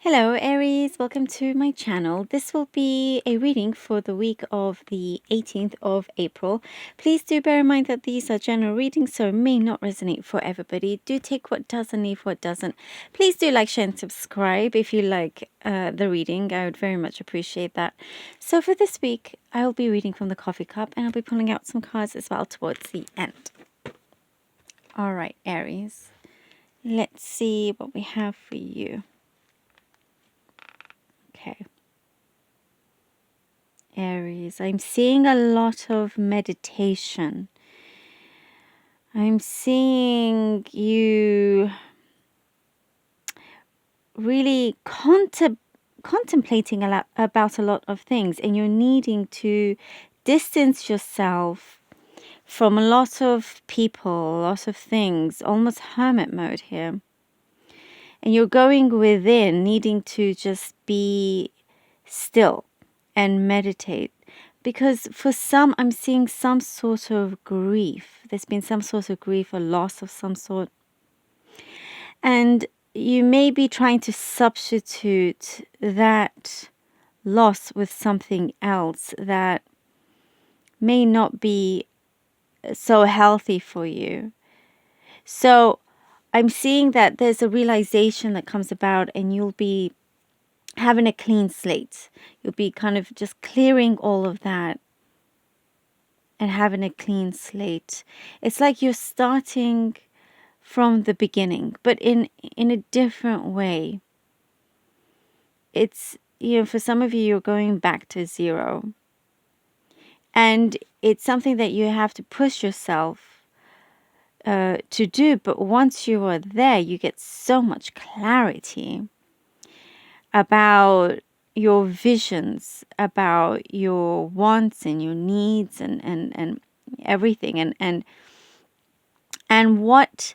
Hello Aries, welcome to my channel. This will be a reading for the week of the 18th of April. Please do bear in mind that these are general readings, so it may not resonate for everybody. Do take what does and leave what doesn't. Please do like, share and subscribe if you like the reading. I would very much appreciate that. So for this week, I will be reading from the coffee cup and I'll be pulling out some cards as well towards the end. All right, Aries, let's see what we have for you. Okay. Aries, I'm seeing a lot of meditation. I'm seeing you really contemplating about a lot of things, and you're needing to distance yourself from a lot of people, a lot of things, almost hermit mode here. And you're going within, needing to just be still and meditate. Because for some, I'm seeing some sort of grief. There's been some sort of grief or loss of some sort. And you may be trying to substitute that loss with something else that may not be so healthy for you. So I'm seeing that there's a realization that comes about, and you'll be having a clean slate. You'll be kind of just clearing all of that and having a clean slate. It's like you're starting from the beginning, but in a different way. It's, for some of you, you're going back to zero. And it's something that you have to push yourself to do. But once you are there, you get so much clarity about your visions, about your wants and your needs and everything, and what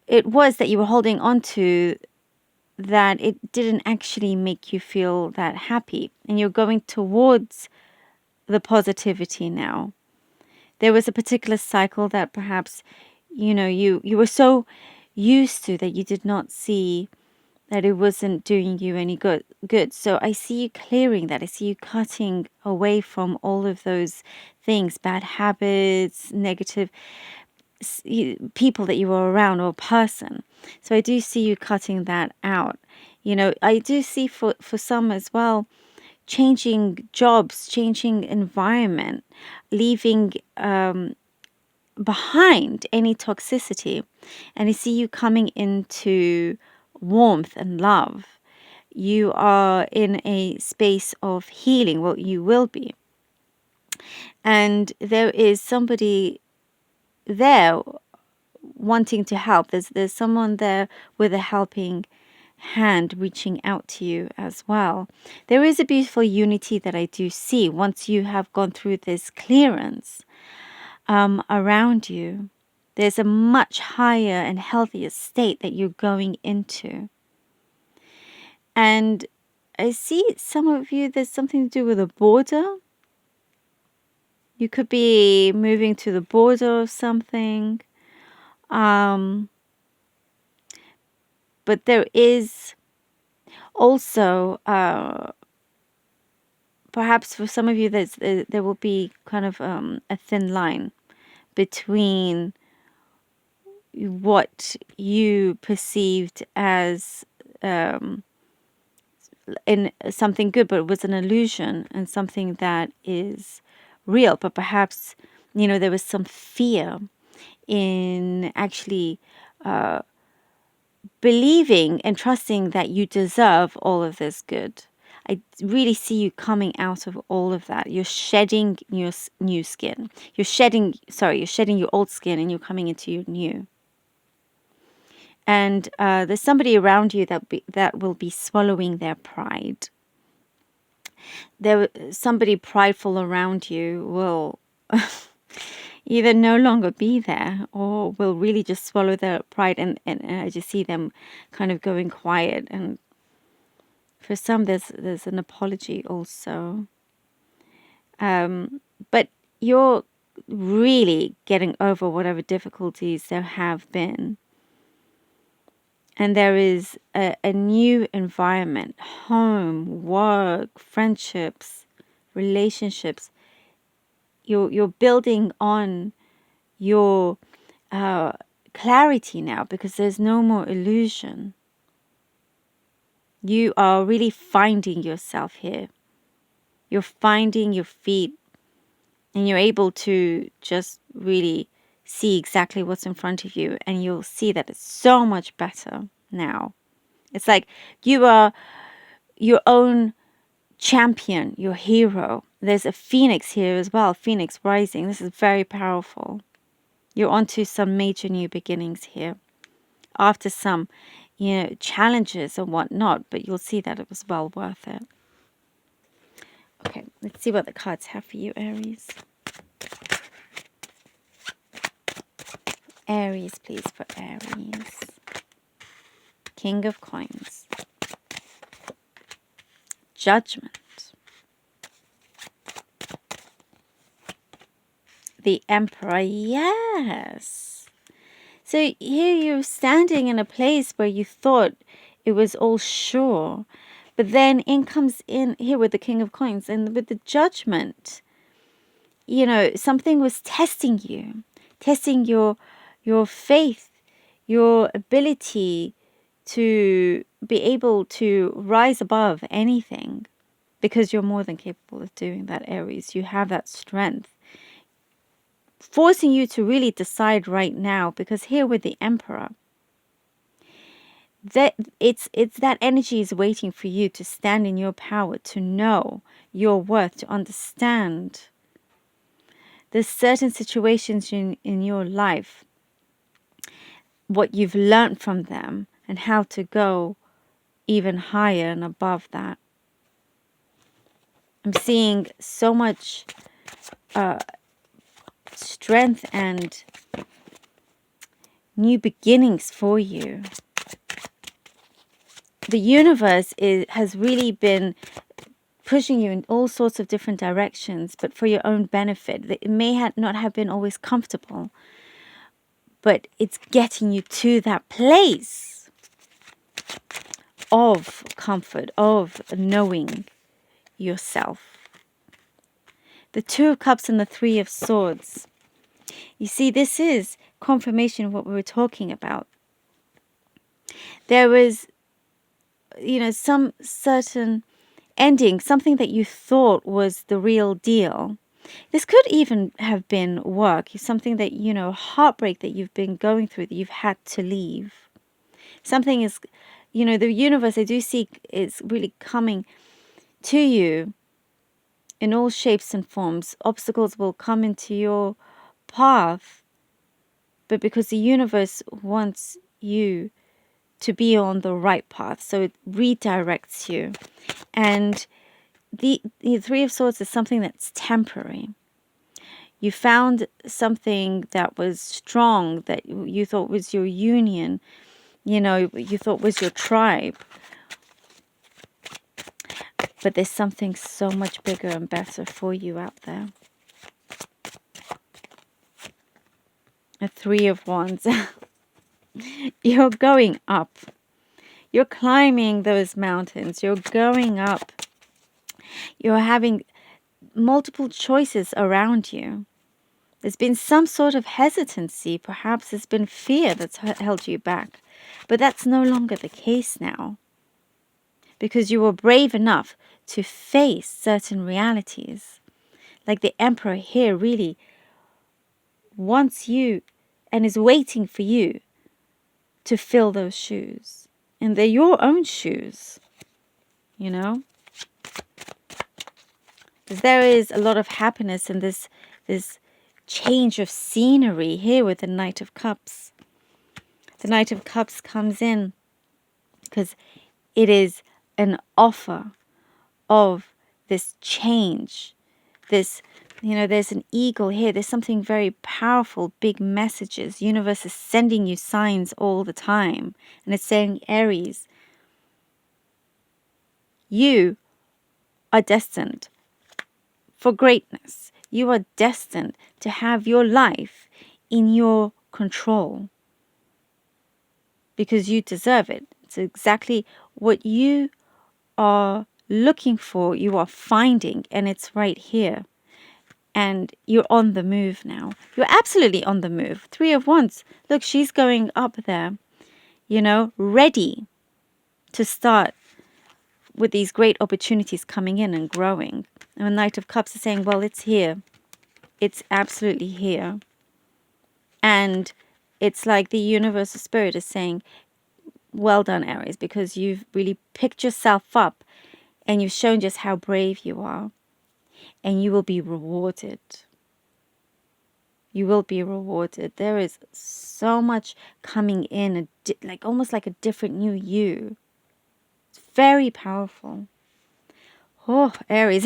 it was that you were holding on to that it didn't actually make you feel that happy, and you're going towards the positivity now. There was a particular cycle that perhaps you were so used to that you did not see that it wasn't doing you any good. So I see you clearing that. I see you cutting away from all of those things, bad habits, negative people that you were around, or a person. So I do see you cutting that out. I do see for some as well, changing jobs, changing environment, leaving behind any toxicity. And I see you coming into warmth and love. You are in a space of healing. Well, you will be. And there is somebody there wanting to help. There's someone there with a helping hand reaching out to you as well. There is a beautiful unity that I do see once you have gone through this clearance around you. There's a much higher and healthier state that you're going into. And I see some of you, there's something to do with a border. You could be moving to the border of something. But there is also, perhaps for some of you, there will be kind of a thin line between what you perceived as in something good, but it was an illusion, and something that is real. But perhaps, there was some fear in actually believing and trusting that you deserve all of this good. I really see you coming out of all of that. You're shedding your new skin. You're shedding your old skin, and you're coming into your new. And there's somebody around you that will be swallowing their pride. Somebody prideful around you will either no longer be there, or will really just swallow their pride, and I just see them kind of going quiet. And for some, there's an apology also. But you're really getting over whatever difficulties there have been. And there is a new environment, home, work, friendships, relationships. You're building on your clarity now, because there's no more illusion. You are really finding yourself here. You're finding your feet, and you're able to just really see exactly what's in front of you, and you'll see that it's so much better now. It's like you are your own champion, your hero. There's a phoenix here as well, phoenix rising. This is very powerful. You're onto some major new beginnings here, after some, challenges and whatnot, but you'll see that it was well worth it. Okay, let's see what the cards have for you, Aries. Aries, please, for Aries. King of Coins. Judgment. The Emperor, yes. So here you're standing in a place where you thought it was all sure. But then in comes in here with the King of Coins and with the Judgment. Something was testing you. Testing your faith, your ability to be able to rise above anything. Because you're more than capable of doing that, Aries. You have that strength. Forcing you to really decide right now, because here with the Emperor, that it's that energy is waiting for you to stand in your power, to know your worth, to understand there's certain situations in your life, what you've learned from them, and how to go even higher and above that. I'm seeing so much strength and new beginnings for you. The universe has really been pushing you in all sorts of different directions, but for your own benefit. It may not have been always comfortable, but it's getting you to that place of comfort, of knowing yourself. The Two of Cups and the Three of Swords. You see, this is confirmation of what we were talking about. There was, some certain ending, something that you thought was the real deal. This could even have been work, something that, heartbreak that you've been going through, that you've had to leave. Something is, the universe, I do see, is really coming to you in all shapes and forms. Obstacles will come into your path, but because the universe wants you to be on the right path, so it redirects you. And the Three of Swords is something that's temporary. You found something that was strong, that you thought was your union, you thought was your tribe. But there's something so much bigger and better for you out there. A Three of Wands. You're going up. You're climbing those mountains. You're going up. You're having multiple choices around you. There's been some sort of hesitancy. Perhaps there's been fear that's held you back. But that's no longer the case now. Because you were brave enough to face certain realities. Like the Emperor here really wants you and is waiting for you to fill those shoes. And they're your own shoes, Because there is a lot of happiness in this change of scenery here with the Knight of Cups. The Knight of Cups comes in because it is an offer of this change. This, there's an eagle here. There's something very powerful, big messages. Universe is sending you signs all the time. And it's saying, Aries, you are destined for greatness. You are destined to have your life in your control. because you deserve it. It's exactly what you are looking for, you are finding, and it's right here. And you're on the move now. You're absolutely on the move. 3 of Wands. Look, she's going up there, ready to start with these great opportunities coming in and growing. And the Knight of Cups is saying, well, it's here. It's absolutely here. And it's like the universal spirit is saying, well done, Aries, because you've really picked yourself up and you've shown just how brave you are. And you will be rewarded. You will be rewarded. There is so much coming in, like almost like a different new you. It's very powerful. Oh, Aries.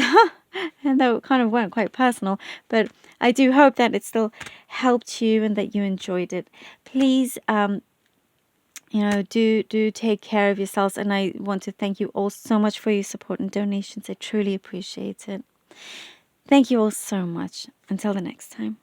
And that kind of went quite personal, but I do hope that it still helped you and that you enjoyed it. Please, do take care of yourselves. And I want to thank you all so much for your support and donations. I truly appreciate it. Thank you all so much. Until the next time.